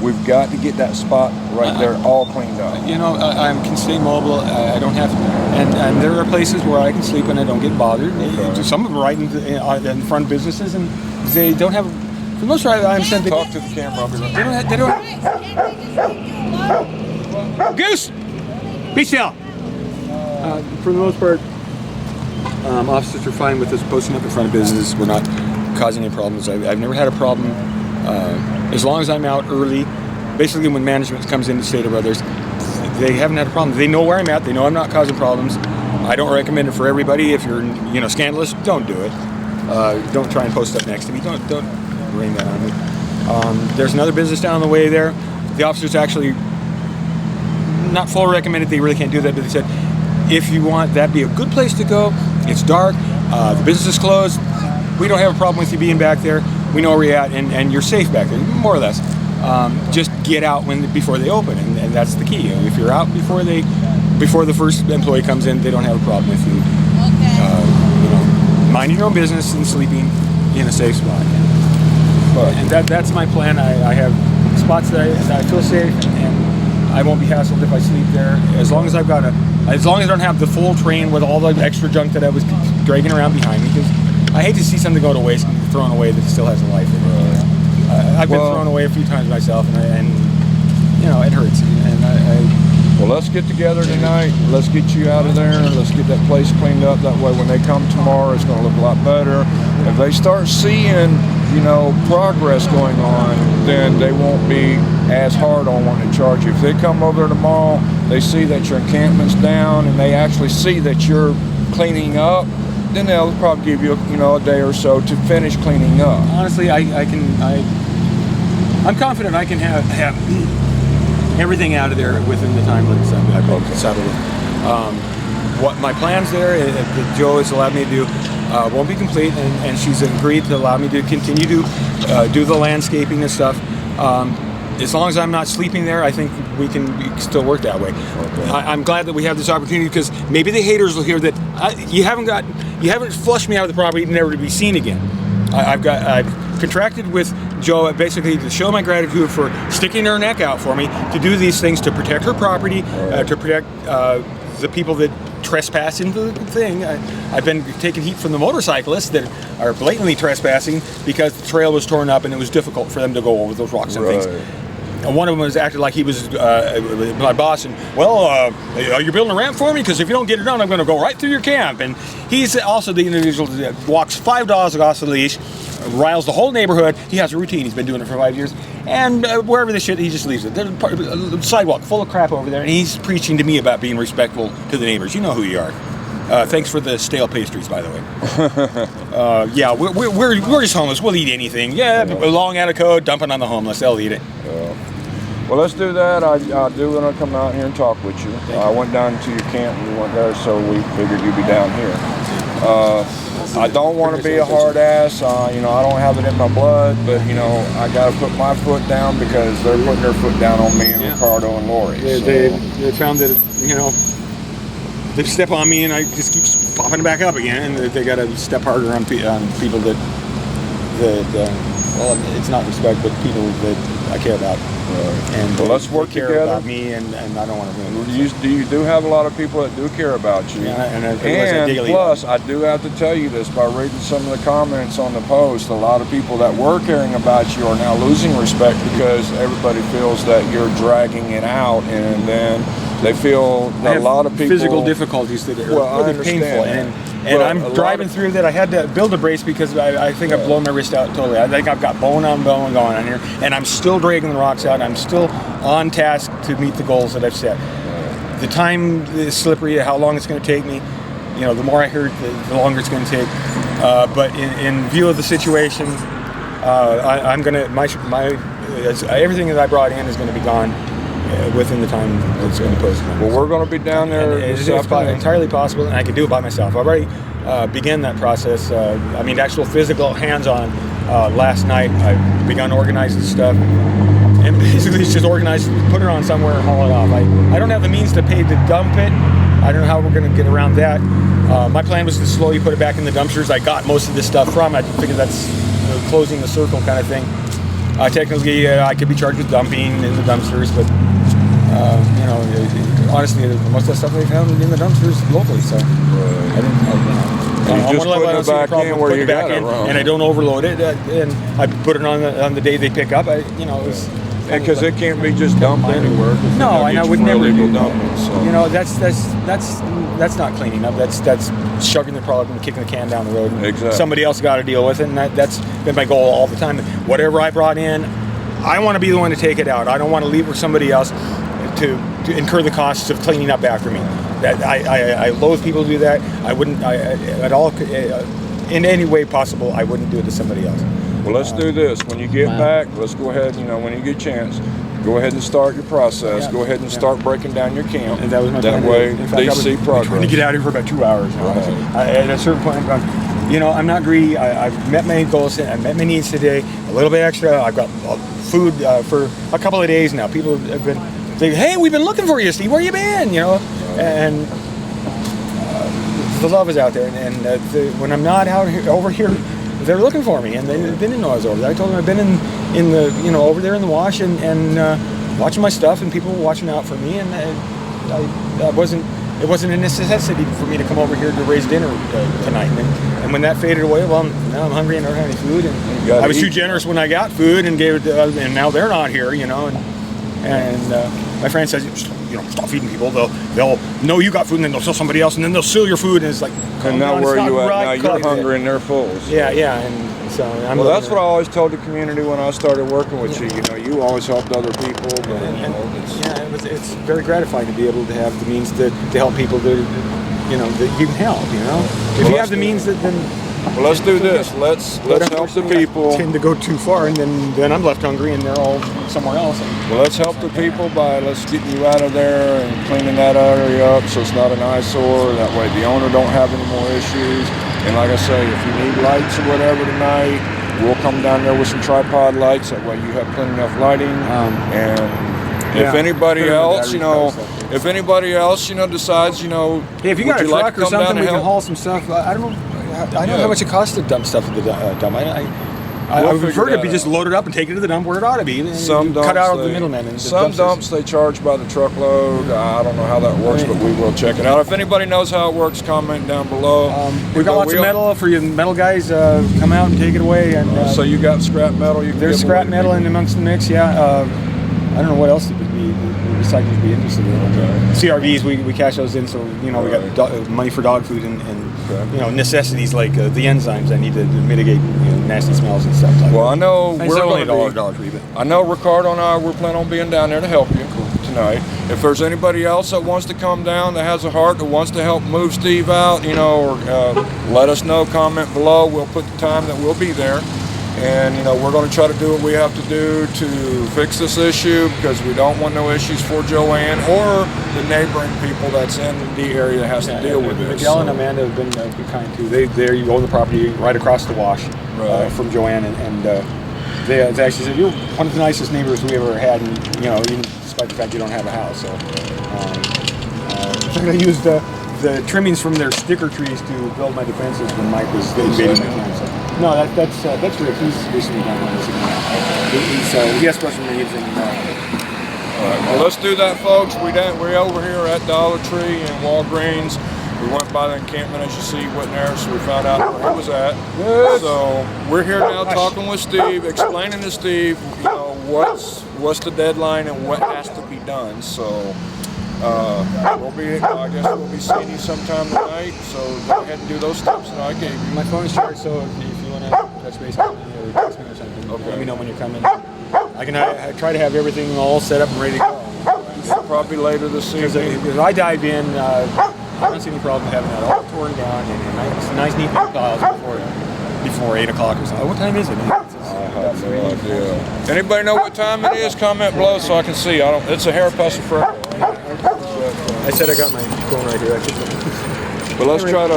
We've got to get that spot right there all cleaned up. I can stay mobile. I don't have to, and there are places where I can sleep and I don't get bothered. Okay. Some of them right in front of businesses, and they don't have. For the most part, I understand. Talk to the camera. I'll be right back. They don't. Goose, be still. For the most part, officers are fine with us posting up in front of businesses. We're not causing any problems. I've never had a problem. As long as I'm out early, basically when management comes in to state of others, they haven't had a problem. They know where I'm at. They know I'm not causing problems. I don't recommend it for everybody. If you're scandalous, don't do it. Don't try and post up next to me. Don't bring that on me. There's another business down the way there. The officers actually not full recommended. They really can't do that, but they said if you want, that'd be a good place to go. It's dark. The business is closed. We don't have a problem with you being back there. We know where you're at, and you're safe back there, more or less. Just get out before they open, and that's the key. If you're out before the first employee comes in, they don't have a problem with you minding your own business and sleeping in a safe spot. And that's my plan. I have spots that I feel safe, and I won't be hassled if I sleep there. As long as I don't have the full train with all the extra junk that I was dragging around behind me, because I hate to see something go to waste and be thrown away that still has a life in it. I've been thrown away a few times myself, and you know, it hurts. Well, let's get together tonight. Let's get you out of there. Let's get that place cleaned up. That way, when they come tomorrow, it's going to look a lot better. If they start seeing, you know, progress going on, then they won't be as hard on wanting to charge you. If they come over tomorrow, they see that your encampment's down, and they actually see that you're cleaning up, then they'll probably give you, you know, a day or so to finish cleaning up. Honestly, I'm confident I can have everything out of there within the time limits I've settled with. What my plans there that Joe has allowed me to do won't be complete, and she's agreed to allow me to continue to do the landscaping and stuff. As long as I'm not sleeping there, I think we can still work that way. Okay. I'm glad that we have this opportunity, because maybe the haters will hear that you haven't flushed me out of the property, never to be seen again. I've contracted with Joe basically to show my gratitude for sticking her neck out for me to do these things to protect her property, to protect the people that trespass into the thing. I've been taking heat from the motorcyclists that are blatantly trespassing because the trail was torn up and it was difficult for them to go over those rocks and things. And one of them was acted like he was my boss, and are you building a ramp for me? Because if you don't get it done, I'm going to go right through your camp. And he's also the individual that walks 5 dogs across the leash, riles the whole neighborhood. He has a routine. He's been doing it for 5 years. And wherever the shit, he just leaves it. There's a sidewalk full of crap over there, and he's preaching to me about being respectful to the neighbors. You know who you are. Thanks for the stale pastries, by the way. Yeah, we're just homeless. We'll eat anything. Yeah, long out of code, dumping on the homeless. They'll eat it. Well, let's do that. I do want to come out here and talk with you. I went down to your camp and we went there, so we figured you'd be down here. I don't want to be a hard ass. You know, I don't have it in my blood, but you know, I got to put my foot down because they're putting their foot down on me and Ricardo and Lori. They found that, you know, they step on me and I just keep popping back up again, and they got to step harder on people that well, it's not respect, but people that I care about. And well, let's work care together. About me, and I don't want to ruin it. You do have a lot of people that do care about you. Yeah, and plus, I do have to tell you this, by reading some of the comments on the post, a lot of people that were caring about you are now losing respect because everybody feels that you're dragging it out, and then they feel that a lot of people... physical difficulties that are really painful. And I'm driving through that. I had to build a brace because I think I've blown my wrist out totally. I think I've got bone on bone going on here, and I'm still dragging the rocks out. I'm still on task to meet the goals that I've set. The time is slippery, how long it's going to take me. You know, the more I hurt, the longer it's going to take. But in view of the situation, I'm going to, everything that I brought in is going to be gone within the time that's going to post. Well, we're going to be down there. It's entirely possible, and I can do it by myself. I've already begun that process. I mean, actual physical hands-on. Last night, I begun organizing stuff, and basically it's just organize, put it on somewhere, and haul it off. I don't have the means to pay to dump it. I don't know how we're going to get around that. My plan was to slowly put it back in the dumpsters. I got most of this stuff from. I figured that's closing the circle kind of thing. Technically, I could be charged with dumping in the dumpsters, but you know, honestly, most of the stuff they found in the dumpsters locally. So I just put it back in where you got it, and I don't overload it. And I put it on the day they pick up. You know, because it can't be just dumped anywhere. No, I would never do that. So. You know, that's not cleaning up. That's shoving the product and kicking the can down the road. Exactly. Somebody else got to deal with it, and that's been my goal all the time. Whatever I brought in, I want to be the one to take it out. I don't want to leave it for somebody else to incur the costs of cleaning up after me. That I loathe people to do that. I wouldn't at all in any way possible. I wouldn't do it to somebody else. Well, let's do this. When you get back, let's go ahead. You know, when you get a chance, go ahead and start your process. Yeah. Go ahead and start breaking down your camp. And that was my plan. That way, they see progress. Trying to get out of here for about 2 hours. At a certain point, I'm going, you know, I'm not greedy. I've met my goals. I met my needs today. A little bit extra. I've got food for a couple of days now. People have been saying, "Hey, we've been looking for you, Steve. Where you been?" You know, and the love is out there, and when I'm not over here, they're looking for me, and they didn't know I was over there. I told them I've been in the over there in the wash and watching my stuff, and people were watching out for me, and it wasn't a necessity for me to come over here to raise dinner tonight. And when that faded away, well, now I'm hungry and I don't have any food, and I was too generous when I got food and gave it, and now they're not here, and my friend says, stop feeding people. They'll know you got food, and then they'll sell somebody else, and then they'll steal your food, and it's like. And now where are you at now? You're hungry and they're full. So. Yeah, and so I'm. Well, that's what I always told the community when I started working with you. You always helped other people. But, it's very gratifying to be able to have the means to help people that you can help. If you have the means, then. Well, let's do this. Let's help the people. Tend to go too far, and then I'm left hungry, and they're all somewhere else. Well, let's help the people by let's get you out of there and cleaning that area up so it's not an eyesore. That way the owner don't have any more issues. And like I say, if you need lights or whatever tonight, we'll come down there with some tripod lights. That way you have plenty enough lighting. If anybody else, decides, hey, if you got a truck or something, we can haul some stuff. I don't know. I don't know how much it costs to dump stuff at the dump. I've heard it be just loaded up and taken to the dump where it ought to be. Some dumps, cut out the middlemen. Some dumps they charge by the truckload. I don't know how that works, but we will check it out. If anybody knows how it works, comment down below. We've got lots of metal for you metal guys. Come out and take it away. And so you got scrap metal. There's scrap metal in amongst the mix. Yeah. I don't know what else recyclers would be interested in. CRVs, we cash those in, so we got money for dog food and necessities like the enzymes I need to mitigate nasty smells and stuff like that. Well, I know we're only $1 but I know Ricardo and I we're planning on being down there to help you tonight. If there's anybody else that wants to come down that has a heart that wants to help move Steve out, or let us know. Comment below. We'll put the time that we'll be there. And we're going to try to do what we have to do to fix this issue because we don't want no issues for Joanne or the neighboring people that's in the area that has to deal with this. Miguel and Amanda have been kind too. They own the property right across the wash from Joanne, and they actually said you're one of the nicest neighbors we ever had, and even despite the fact you don't have a house. So I used the trimmings from their sticker trees to build my defenses when Mike was invading my home. So. No, that's Rick. He's recently done one. He has special needs. All right, well, let's do that, folks. We're over here at Dollar Tree and Walgreens. We went by the encampment, as you see, wasn't there, so we found out where he was at. Yes. So we're here now talking with Steve, explaining to Steve, what's the deadline and what has to be done. So. I guess we'll be seeing you sometime tonight, so go ahead and do those steps that I gave you. My phone's charged, so if you want to touch base with me or text me or something, let me know when you're coming. I try to have everything all set up and ready to go. Probably later this evening. Because I dive in, I don't see any problem having that all torn down and nice neat piles before 8 o'clock or something. What time is it? I have no idea. Anybody know what time it is? Comment below so I can see. It's a hair pestle for everyone. I said I got my phone right here. But let's try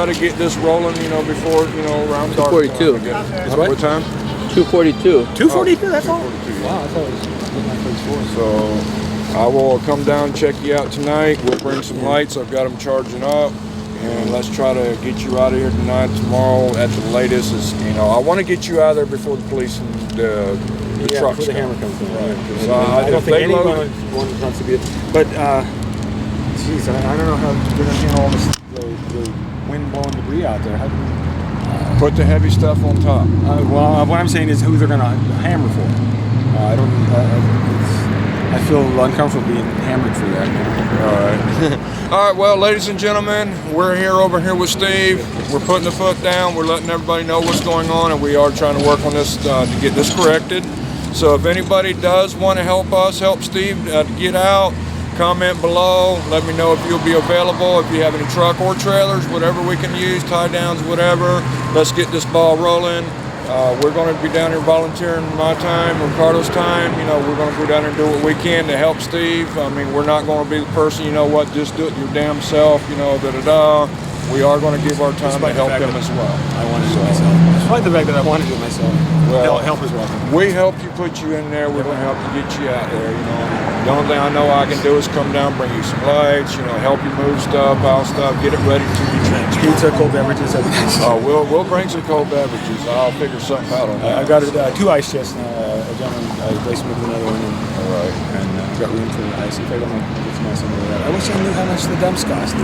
to get this rolling, before around dark. 2:42. What time? 2:42. 2:42. That's all. Wow, I thought it was 4. So I will come down, check you out tonight. We'll bring some lights. I've got them charging up. And let's try to get you out of here tonight, tomorrow at the latest. I want to get you out of there before the police and the trucks before the hammer comes in. Right. I don't think anyone wants to be. But geez, I don't know how they're going to handle all the wind blowing debris out there. How do we, put the heavy stuff on top. Well, what I'm saying is who they're going to hammer for. I feel uncomfortable being hammered for that. All right. All right, well, ladies and gentlemen, we're over here with Steve. We're putting the foot down. We're letting everybody know what's going on, and we are trying to work on this to get this corrected. So if anybody does want to help us, help Steve to get out, comment below. Let me know if you'll be available, if you have any truck or trailers, whatever we can use, tie downs, whatever. Let's get this ball rolling. We're going to be down here volunteering my time, Ricardo's time. We're going to go down there and do what we can to help Steve. I mean, we're not going to be the person, just do it your damn self, we are going to give our time to Despite the help fact them that as well. I want to do it myself. Despite the fact that I want to do it myself. Well, help is welcome. We help you, put you in there. We're going to help you get you out there. You know, the only thing I know I can do is come down, bring you some lights. You know, help you move stuff, out stuff, get it ready to be transferred. Pizza, cold beverages, everything. We'll bring some cold beverages. I'll figure something out on that. I've got 2 ice chests now. A gentleman replaced me with another one. All right. And I've got room for ice. If I don't get some ice under that. I wish I knew how much the dumps cost.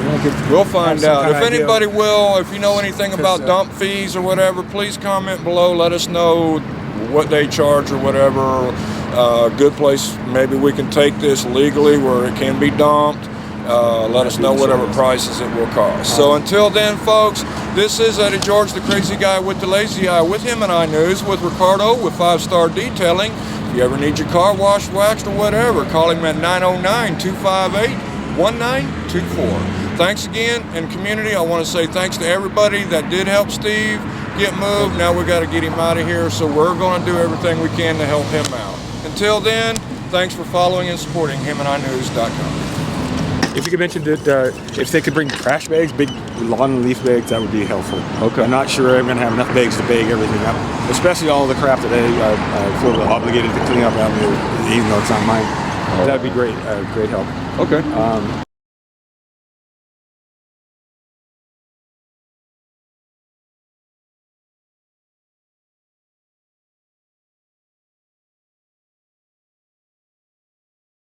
We'll find out. If anybody will, if you know anything about dump fees or whatever, please comment below. Let us know what they charge or whatever. Good place, maybe we can take this legally where it can be dumped. Let us know whatever prices it will cost. So until then, folks, this is Eddie George, the crazy guy with the lazy eye, with Him and I News, with Ricardo with 5-Star Detailing. If you ever need your car washed, waxed, or whatever, call him at 909-258-1924. Thanks again, and community, I want to say thanks to everybody that did help Steve get moved. Now we got to get him out of here, so we're going to do everything we can to help him out. Until then, thanks for following and supporting himandInews.com. If you could mention that if they could bring trash bags, big lawn and leaf bags, that would be helpful. Okay. I'm not sure I'm going to have enough bags to bag everything up, especially all the crap that I feel obligated to clean up out there, even though it's not mine. That'd be great, great help. Okay.